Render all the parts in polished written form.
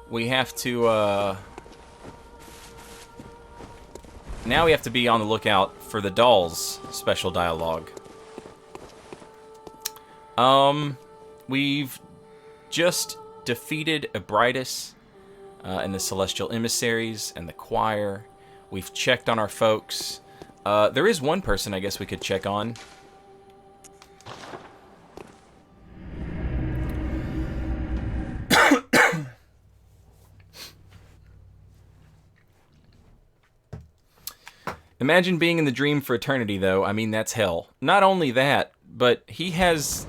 we have to, now we have to be on the lookout for the doll's special dialogue. We've just defeated Ebritus and the Celestial Emissaries and the choir. We've checked on our folks. There is one person I guess we could check on. Imagine being in the dream for eternity, though. I mean, that's hell. Not only that, but he has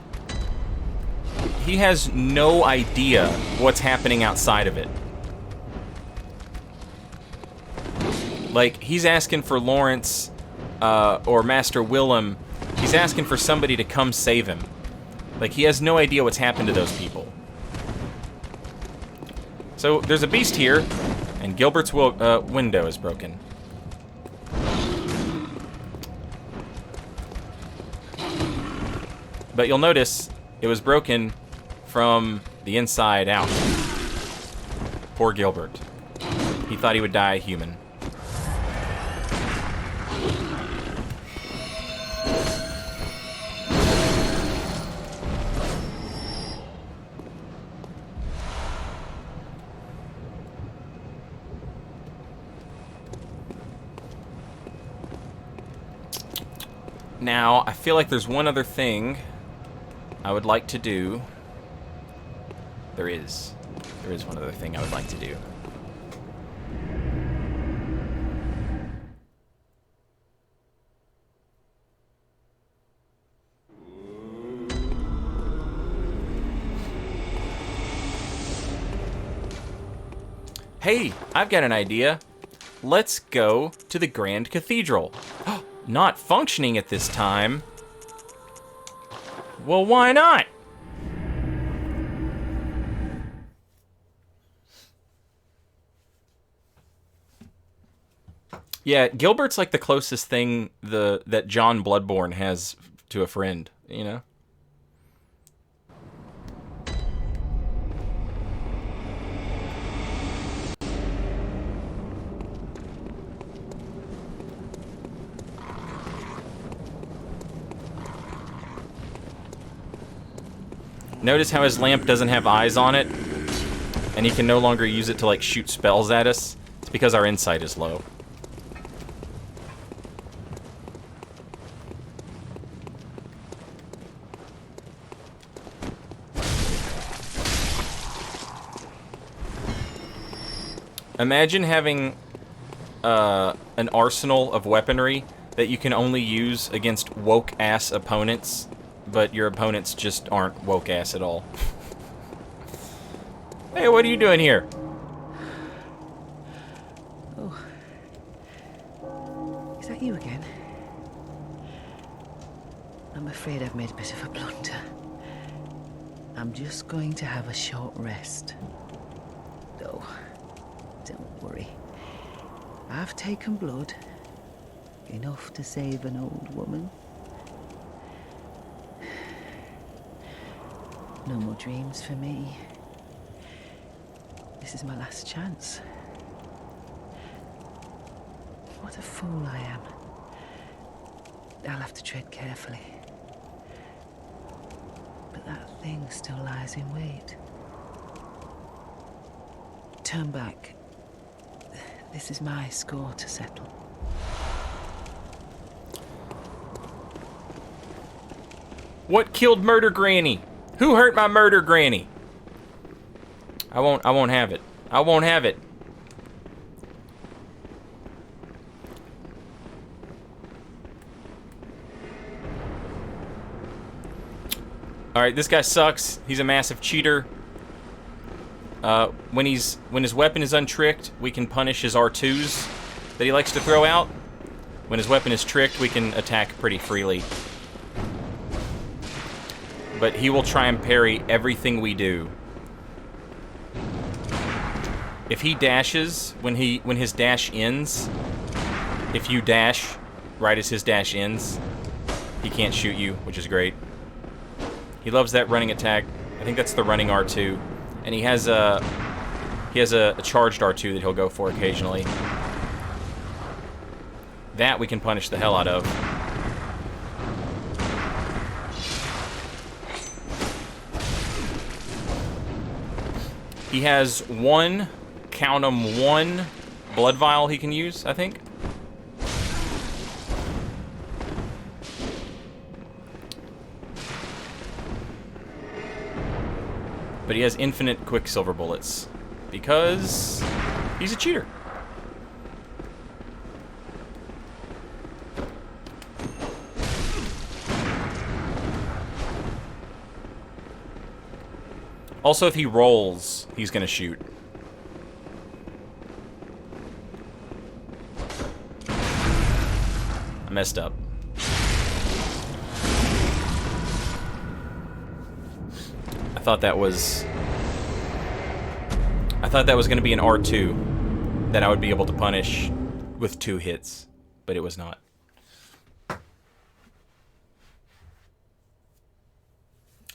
no idea what's happening outside of it. Like, he's asking for Lawrence or Master Willem. He's asking for somebody to come save him. Like, he has no idea what's happened to those people. So, there's a beast here, and Gilbert's window is broken. But you'll notice it was broken from the inside out. Poor Gilbert. He thought he would die a human. Now, I feel like there's one other thing I would like to do. There is one other thing I would like to do. Hey, I've got an idea. Let's go to the Grand Cathedral. Not functioning at this time. Well, why not? Yeah, Gilbert's like the closest thing that John Bloodborne has to a friend, you know? Notice how his lamp doesn't have eyes on it, and he can no longer use it to, like, shoot spells at us? It's because our insight is low. Imagine having an arsenal of weaponry that you can only use against woke-ass opponents, but your opponents just aren't woke-ass at all. Hey, what are you doing here? Oh. Is that you again? I'm afraid I've made a bit of a blunder. I'm just going to have a short rest. Oh, don't worry. I've taken blood. Enough to save an old woman. No more dreams for me. This is my last chance. What a fool I am. I'll have to tread carefully. But that thing still lies in wait. Turn back. This is my score to settle. What killed Murder Granny? Who hurt my Murder Granny? I won't have it. I won't have it. Alright, this guy sucks. He's a massive cheater. When his weapon is untricked, we can punish his R2s that he likes to throw out. When his weapon is tricked, we can attack pretty freely. But he will try and parry everything we do. If he dashes, when his dash ends, if you dash right as his dash ends, he can't shoot you, which is great. He loves that running attack. I think that's the running R2. And he has He has a charged R2 that he'll go for occasionally. That we can punish the hell out of. He has one, count 'em, one blood vial he can use, I think. But he has infinite Quicksilver bullets because he's a cheater. Also, if he rolls, he's gonna shoot. I messed up. I thought that was gonna be an R2 that I would be able to punish with 2 hits, but it was not.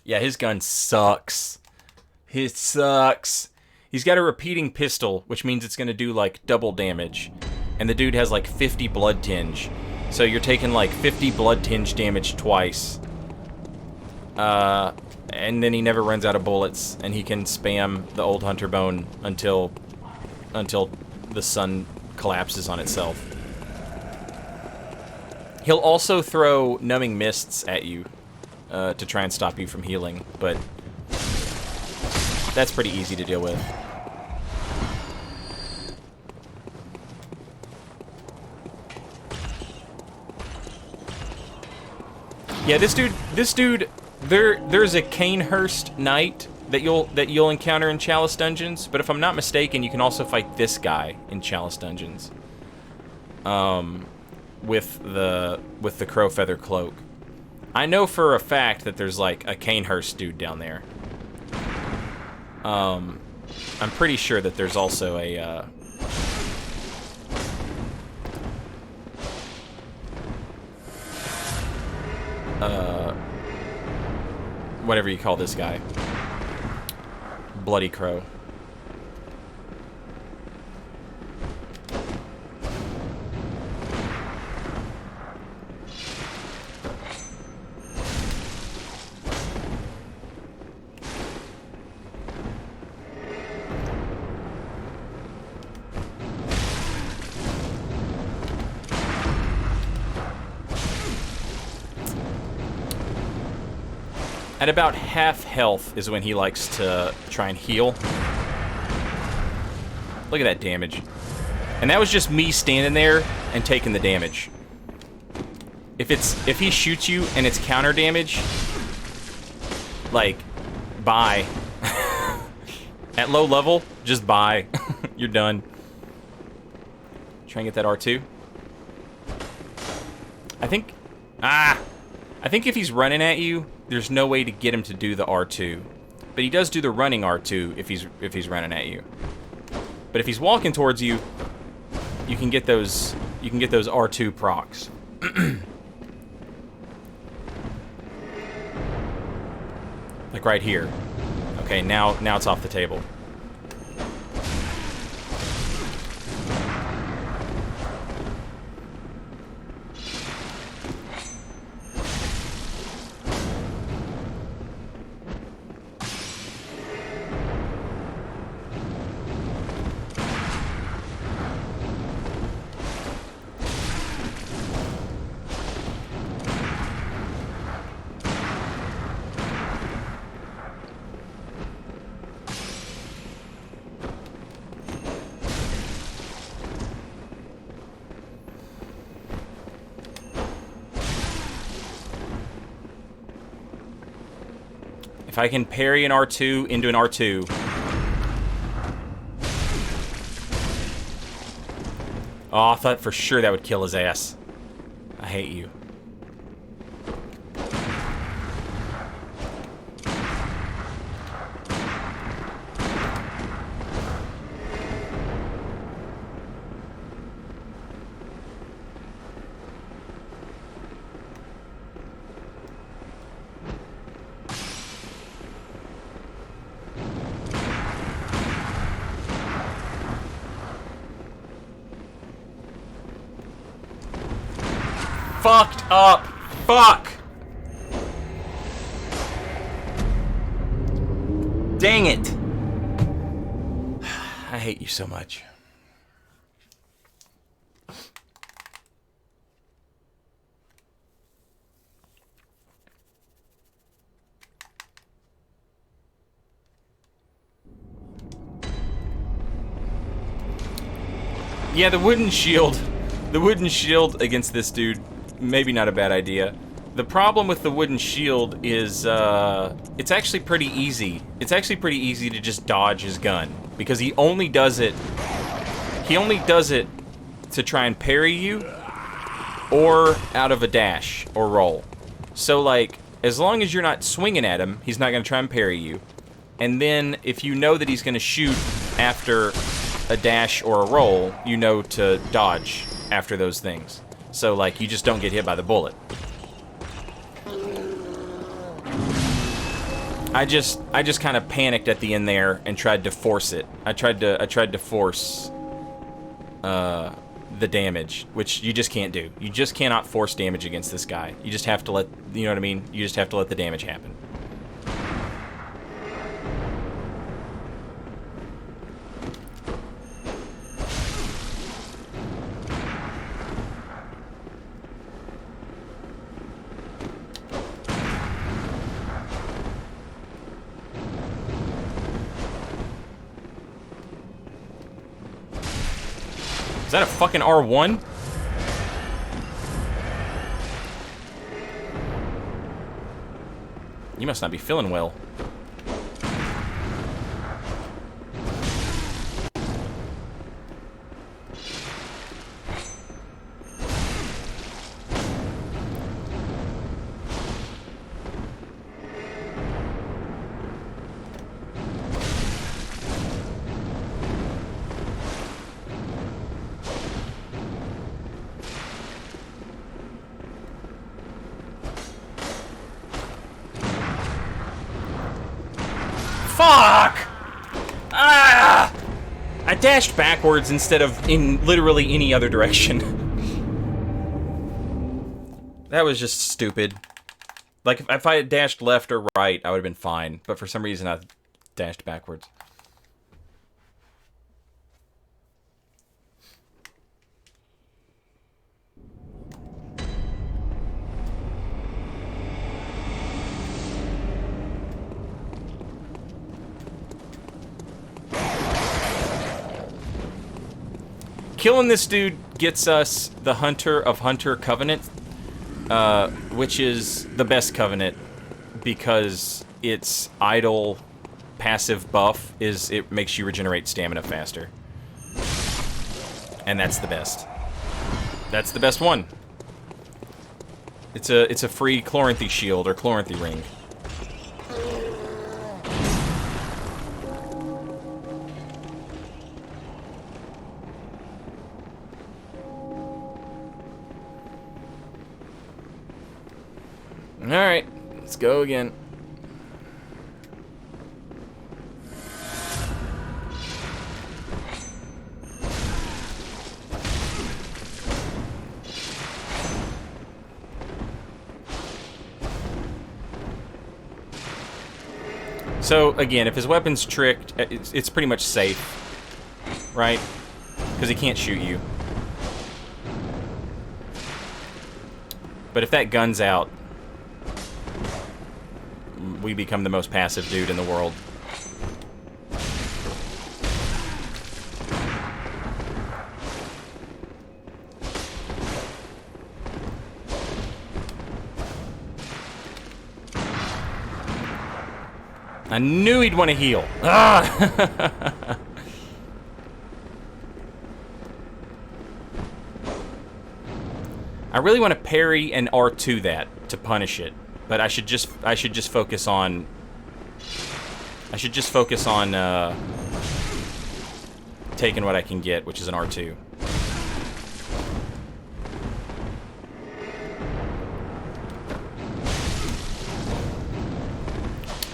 Yeah, his gun sucks. It sucks. He's got a repeating pistol, which means it's gonna do like double damage. And the dude has like 50 blood tinge. So you're taking like 50 blood tinge damage twice. And then he never runs out of bullets, and he can spam the old hunter bone until the sun collapses on itself. He'll also throw numbing mists at you to try and stop you from healing, but that's pretty easy to deal with. Yeah, this dude, there's a Canehurst Knight that you'll encounter in Chalice Dungeons, but if I'm not mistaken, you can also fight this guy in Chalice Dungeons. With the Crowfeather Cloak. I know for a fact that there's like a Canehurst dude down there. I'm pretty sure that there's also a whatever you call this guy. Bloody Crow. At about half health is when he likes to try and heal. Look at that damage. And that was just me standing there and taking the damage. If he shoots you and it's counter damage, like, bye. At low level, just bye. You're done. Try and get that R2. I think if he's running at you, there's no way to get him to do the R2. But he does do the running R2 if he's running at you. But if he's walking towards you, you can get those R2 procs. Like right here. Okay, now it's off the table. If I can parry an R2 into an R2. Oh, I thought for sure that would kill his ass. I hate you. fucked up. Fuck. Dang it. I hate you so much. Yeah, the wooden shield. The wooden shield against this dude, maybe not a bad idea. The problem with the wooden shield is, it's actually pretty easy. It's actually pretty easy to just dodge his gun. Because he only does it to try and parry you, or out of a dash, or roll. So, like, as long as you're not swinging at him, he's not going to try and parry you. And then, if you know that he's going to shoot after a dash or a roll, you know to dodge after those things. So, like, you just don't get hit by the bullet. I just kind of panicked at the end there and tried to force it. I tried to force the damage, which you just can't do. You just cannot force damage against this guy. You just have to let, you know what I mean? You just have to let the damage happen. Is that a fucking R1? You must not be feeling well. Fuck! Ah! I dashed backwards instead of in literally any other direction. That was just stupid. Like, if I had dashed left or right, I would have been fine. But for some reason, I dashed backwards. Killing this dude gets us the Hunter of Hunter Covenant, which is the best Covenant because its idle passive buff is it makes you regenerate stamina faster. And that's the best. That's the best one. It's a free Chloranthy shield or Chloranthy ring. Alright, let's go again. So, again, if his weapon's tricked, it's pretty much safe, right? Because he can't shoot you. But if that gun's out, we become the most passive dude in the world. I knew he'd want to heal. Ah! I really want to parry and R2 that to punish it. But I should just focus on taking what I can get, which is an R2.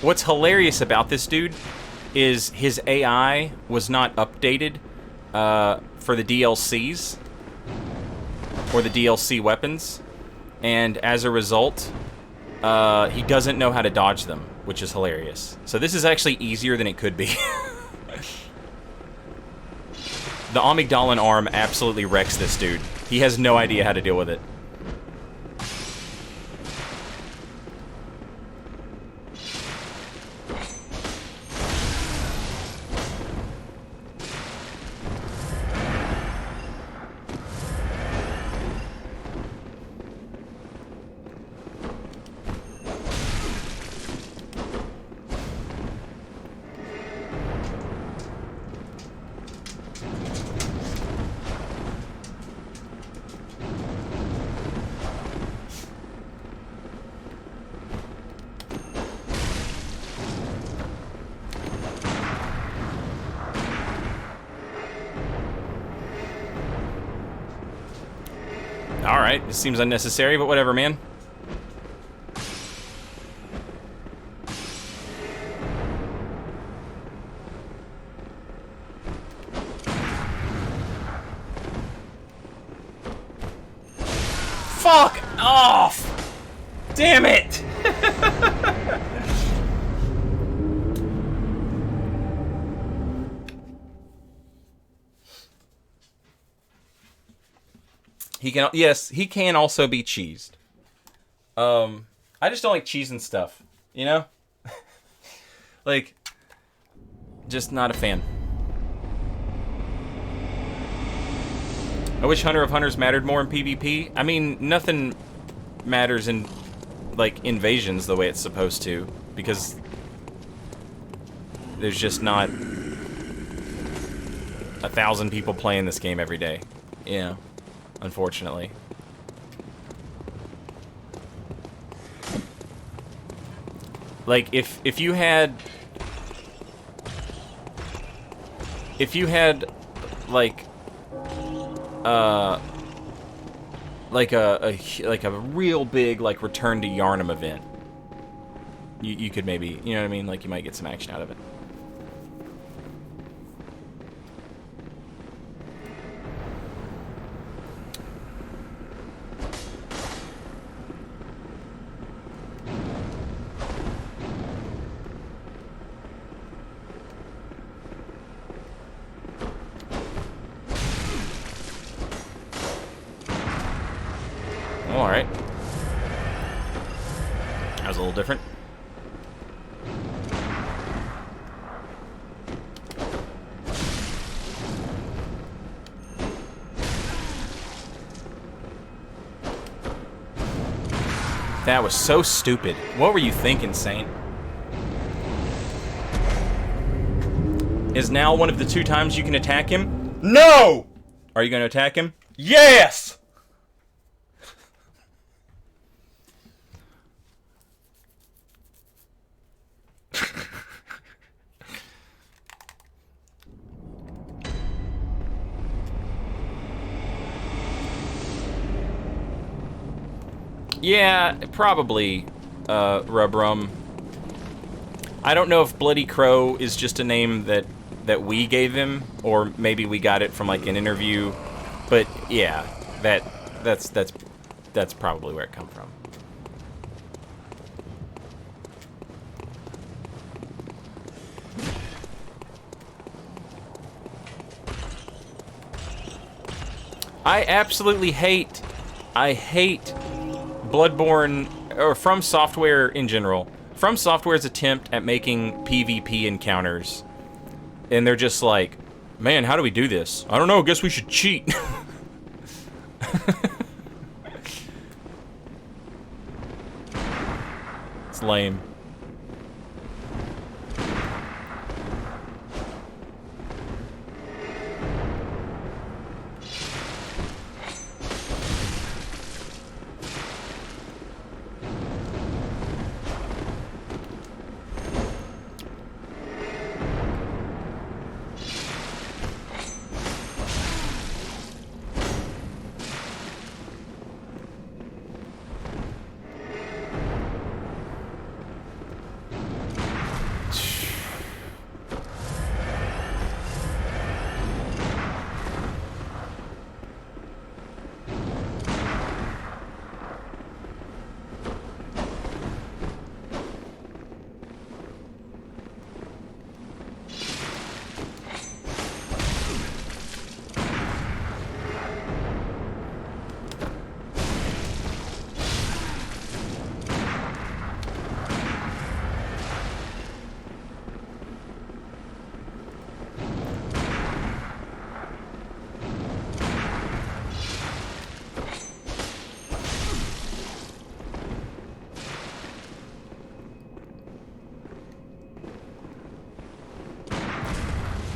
What's hilarious about this dude is his AI was not updated for the DLCs or the DLC weapons. and as a result, he doesn't know how to dodge them, which is hilarious. So this is actually easier than it could be. The amygdalin arm absolutely wrecks this dude. He has no idea how to deal with it. Alright, this seems unnecessary, but whatever, man. Fuck off! Damn it! He can, yes, he can also be cheesed. I just don't like cheese and stuff, you know? Like, just not a fan. I wish Hunter of Hunters mattered more in PvP. I mean, nothing matters in, like, invasions the way it's supposed to, because there's just not 1,000 people playing this game every day, you know? Unfortunately. Like, if you had like a real big like Return to Yharnam event, you could maybe, you know what I mean, like you might get some action out of it. Alright. That was a little different. That was so stupid. What were you thinking, Saint? Is now one of the 2 times you can attack him? No! Are you going to attack him? Yes! Yeah, probably, Rubrum. I don't know if Bloody Crow is just a name that we gave him, or maybe we got it from like an interview. But yeah, that's probably where it come from. I absolutely hate Bloodborne, or From Software in general. From Software's attempt at making PvP encounters. And they're just like, man, how do we do this? I don't know, guess we should cheat. It's lame.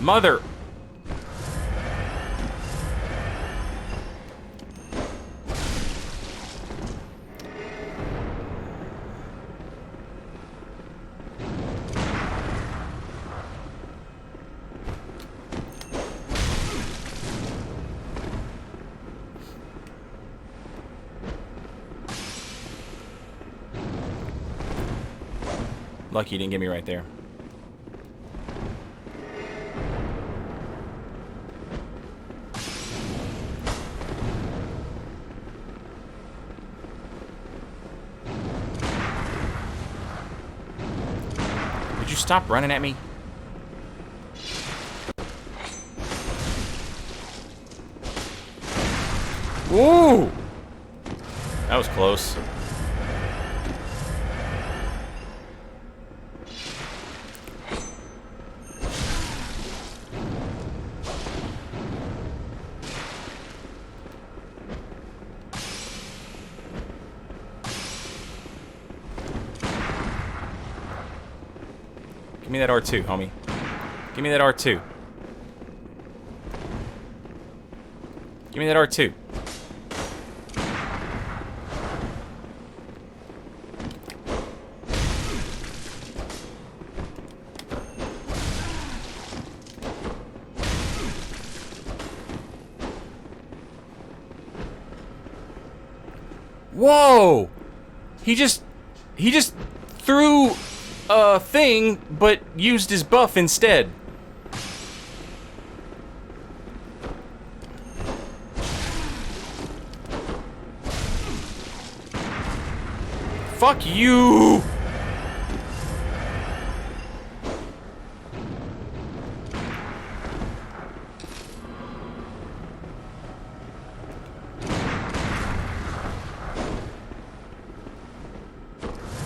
Mother! Lucky you didn't get me right there. Would you stop running at me? Ooh! That was close. Give me that R2, homie. Give me that R2. Give me that R2. Whoa! He just threw a thing, but used his buff instead. Fuck you!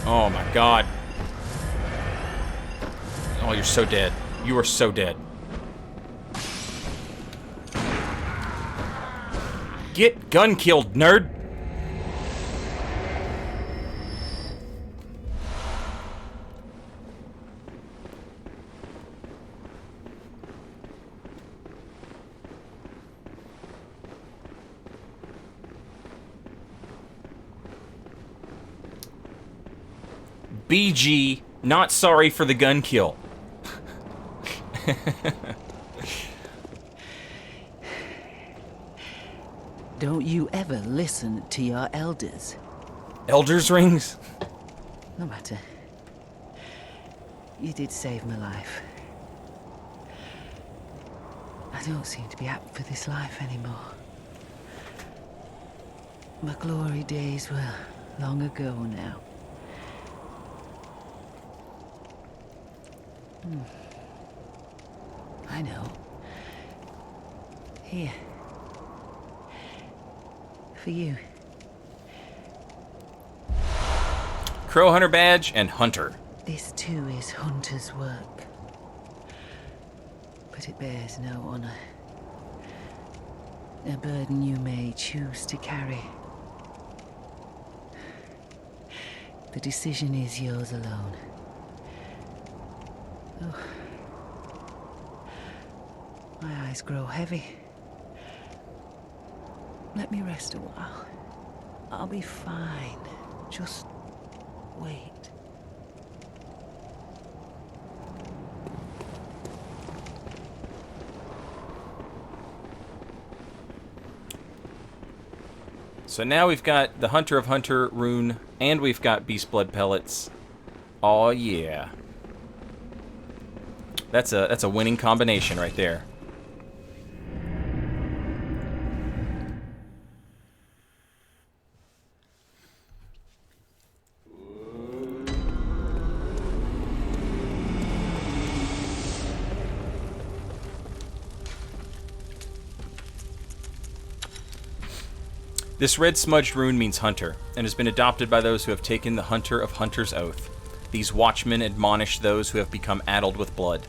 Oh my god. Oh, you're so dead. You are so dead. Get gun killed, nerd! BG, not sorry for the gun kill. Don't you ever listen to your elders? Elder's rings? No matter. You did save my life. I don't seem to be apt for this life anymore. My glory days were long ago now. I know. Here. For you. Crow Hunter badge and Hunter. This too is Hunter's work. But it bears no honor. A burden you may choose to carry. The decision is yours alone. Oh. My eyes grow heavy. Let me rest a while. I'll be fine. Just wait. So now we've got the Hunter of Hunter rune, and we've got Beast Blood pellets. Oh yeah. That's a winning combination right there. This red smudged rune means hunter, and has been adopted by those who have taken the Hunter of Hunter's oath. These watchmen admonish those who have become addled with blood.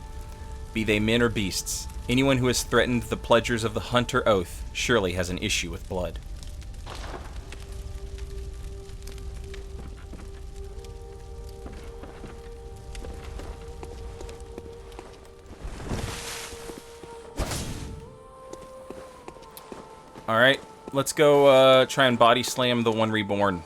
Be they men or beasts, anyone who has threatened the pledgers of the Hunter oath surely has an issue with blood. Alright, let's go try and body slam the one reborn.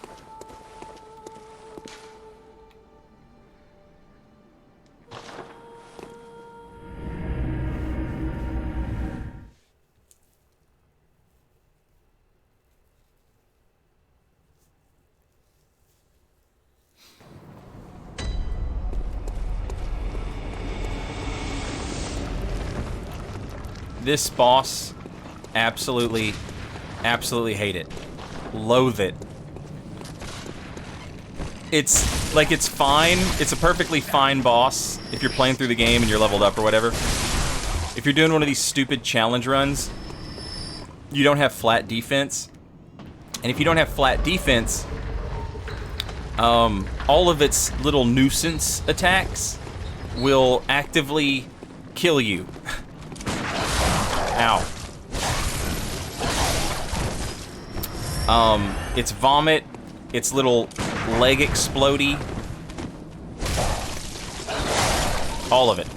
This boss, absolutely hate it. Loathe it. It's, like, it's fine. It's a perfectly fine boss if you're playing through the game and you're leveled up or whatever. If you're doing one of these stupid challenge runs, you don't have flat defense. And if you don't have flat defense, all of its little nuisance attacks will actively kill you. Ow. It's vomit, it's little leg explodey. All of it.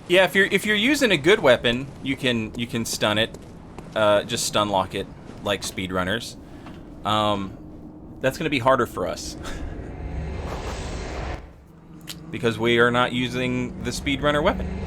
Yeah, if you're using a good weapon, you can stun it, just stun lock it like speedrunners. That's going to be harder for us because we are not using the speedrunner weapon.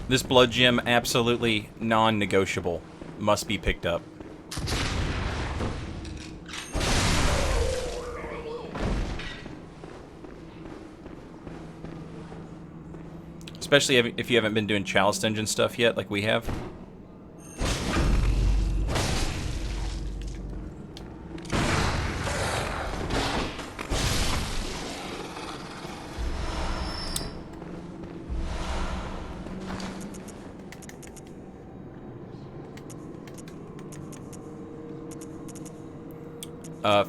This blood gem, absolutely non-negotiable. Must be picked up. Especially if you haven't been doing Chalice Dungeon stuff yet, like we have.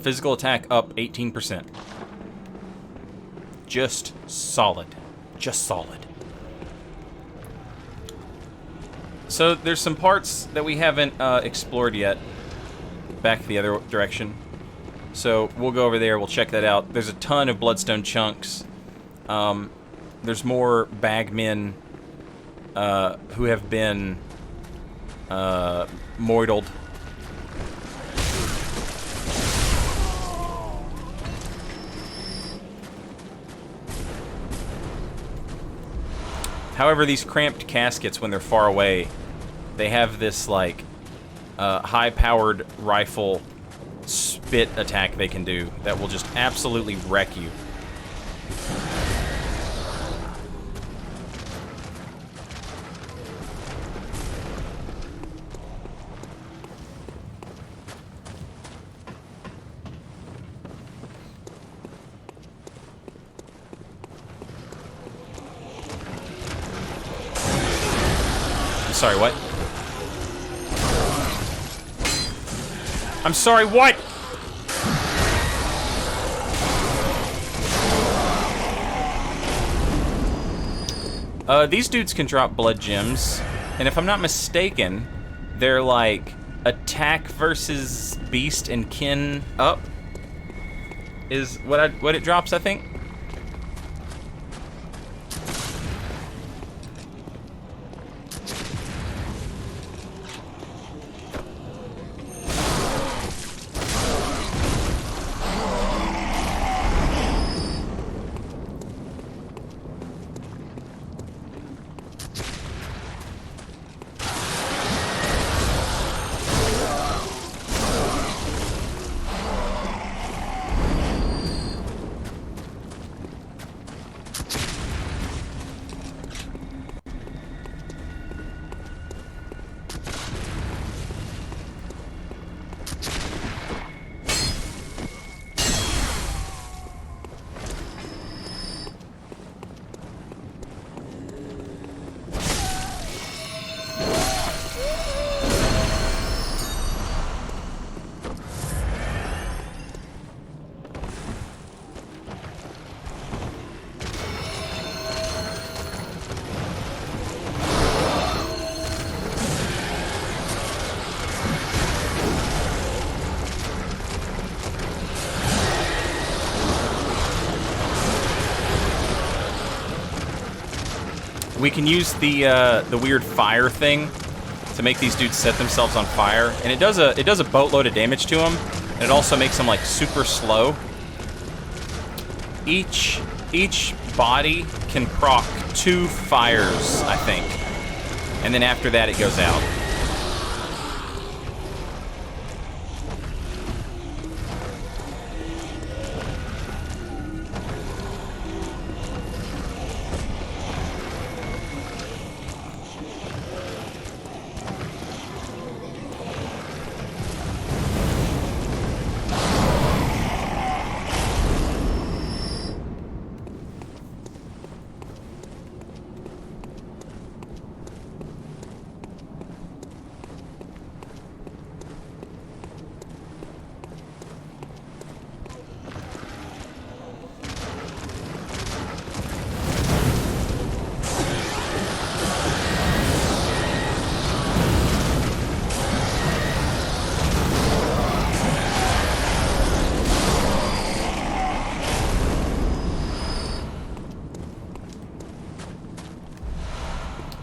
Physical attack up 18%. Just solid. Just solid. So there's some parts that we haven't explored yet. Back the other direction. So we'll go over there, we'll check that out. There's a ton of bloodstone chunks. There's more bagmen who have been moidled. However, these cramped caskets, when they're far away, they have this, like, high-powered rifle spit attack they can do that will just absolutely wreck you. Sorry, what? I'm sorry, what? These dudes can drop blood gems, and if I'm not mistaken, they're like attack versus beast and kin up is what it drops, I think. we can use the weird fire thing to make these dudes set themselves on fire, and it does a boatload of damage to them, and it also makes them like super slow. Each body can proc 2 fires, I think, and then after that it goes out.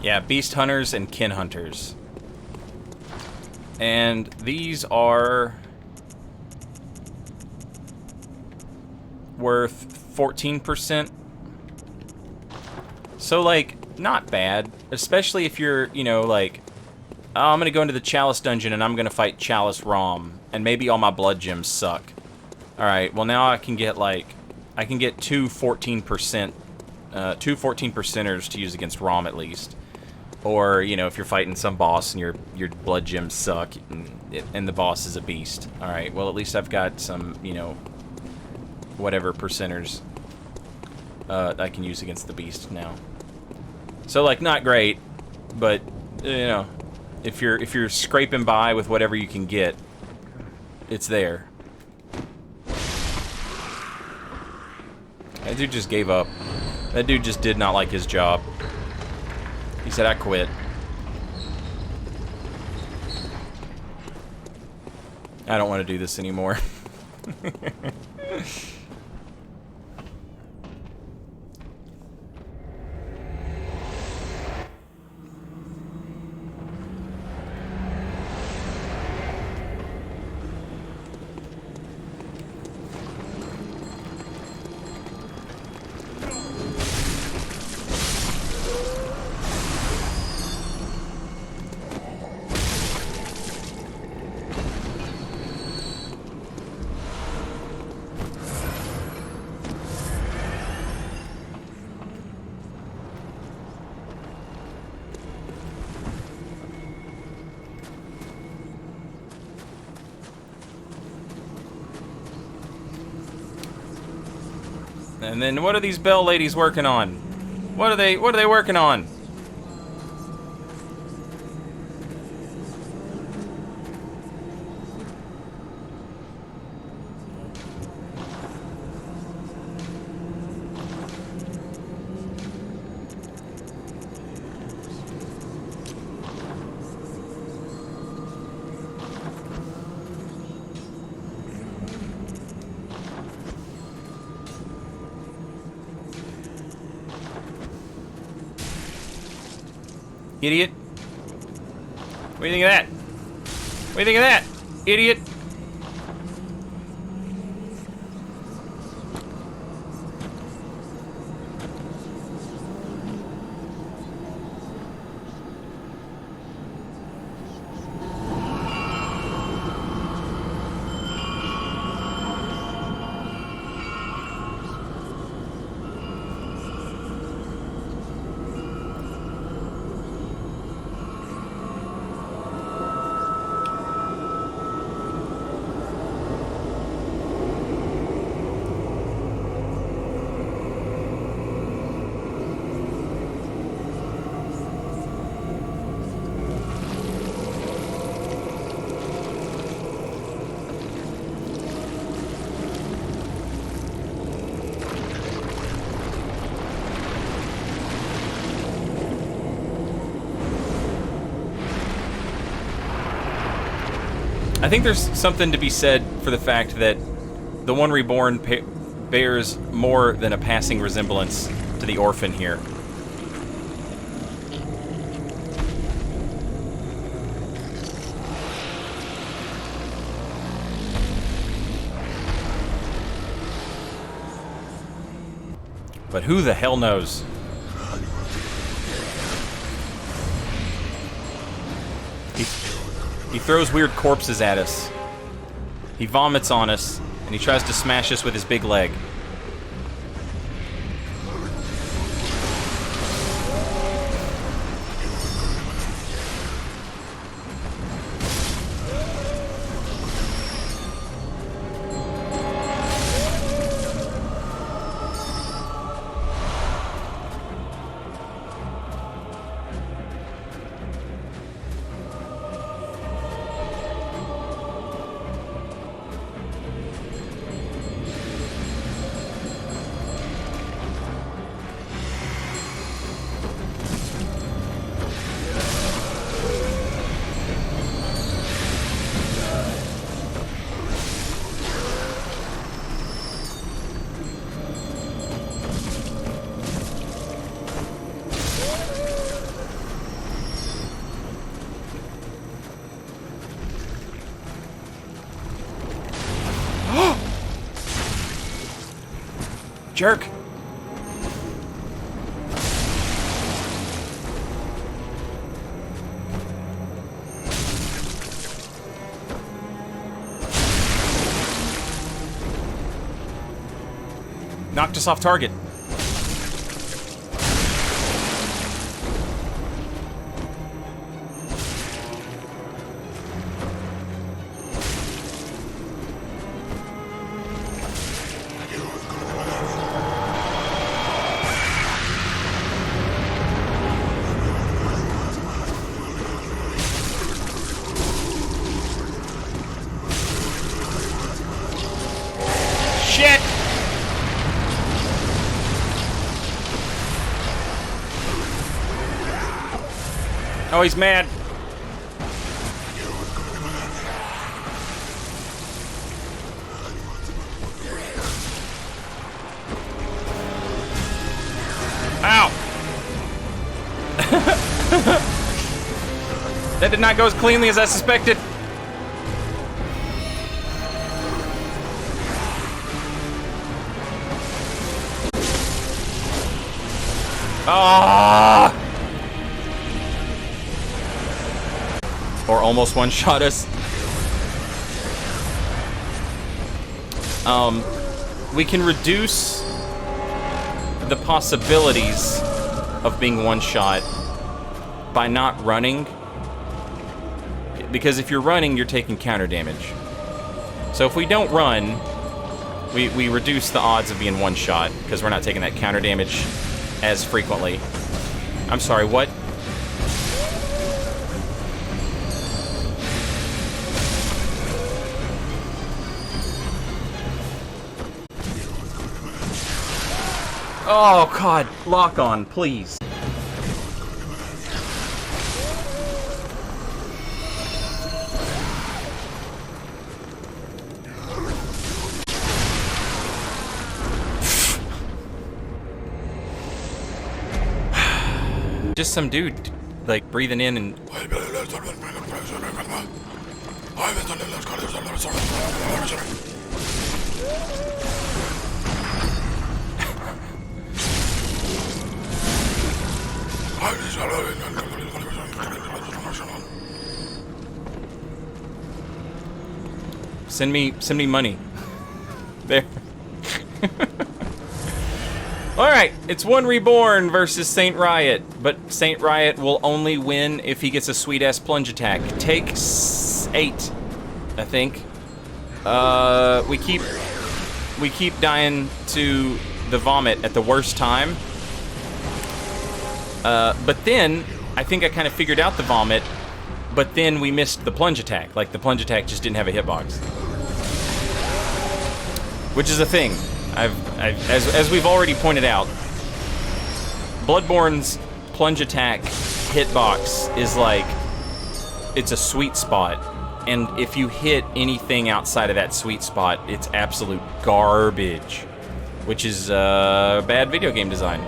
Yeah, beast hunters and kin hunters. And these are worth 14%. So, like, not bad. Especially if you're, you know, like, oh, I'm gonna go into the Chalice dungeon and I'm gonna fight Chalice Rom. And maybe all my blood gems suck. Alright, well now I can get, like, I can get two 14%, two 14%ers to use against Rom at least. Or, you know, if you're fighting some boss and your blood gems suck and the boss is a beast. Alright, well at least I've got some, you know, whatever percenters I can use against the beast now. So, like, not great, but, you know, if you're scraping by with whatever you can get, it's there. That dude just gave up. That dude just did not like his job. He said, I quit. I don't want to do this anymore. And then what are these bell ladies working on? What are they working on? Idiot. What do you think of that? What do you think of that? Idiot. I think there's something to be said for the fact that the One Reborn bears more than a passing resemblance to the orphan here. But who the hell knows? He throws weird corpses at us. He vomits on us, and he tries to smash us with his big leg. Jerk! Knocked us off target. Shit! Oh, he's mad. Ow! That did not go as cleanly as I suspected. Ah! Or almost one-shot us. We can reduce the possibilities of being one-shot by not running. Because if you're running, you're taking counter damage. So if we don't run, we reduce the odds of being one-shot because we're not taking that counter damage as frequently. I'm sorry, what? Oh, God. Lock on, please. Just some dude, like, breathing in and... Send me money. There. Alright, it's one Reborn versus Saint Riot, but Saint Riot will only win if he gets a sweet-ass plunge attack. Take 8, I think. We keep dying to the vomit at the worst time. But then, I think I kind of figured out the vomit, but then we missed the plunge attack. Like, the plunge attack just didn't have a hitbox. Which is a thing. As we've already pointed out, Bloodborne's plunge attack hitbox is like, it's a sweet spot. And if you hit anything outside of that sweet spot, it's absolute garbage. Which is bad video game design.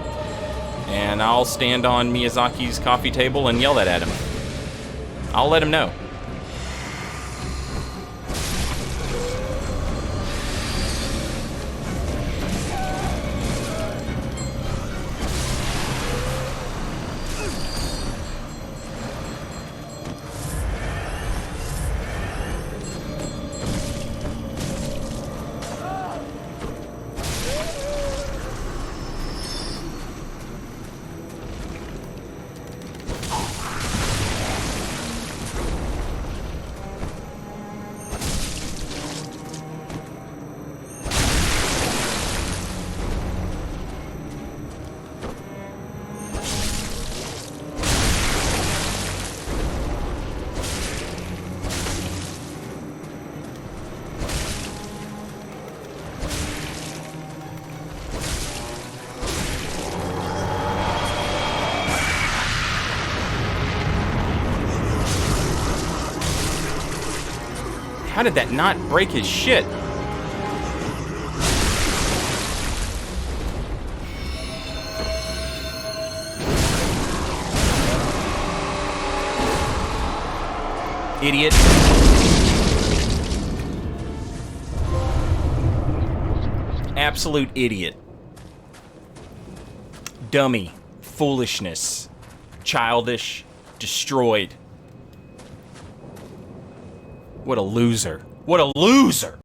And I'll stand on Miyazaki's coffee table and yell that at him. I'll let him know. How did that not break his shit? Idiot. Absolute idiot. Dummy. Foolishness. Childish. Destroyed. What a loser. What a loser!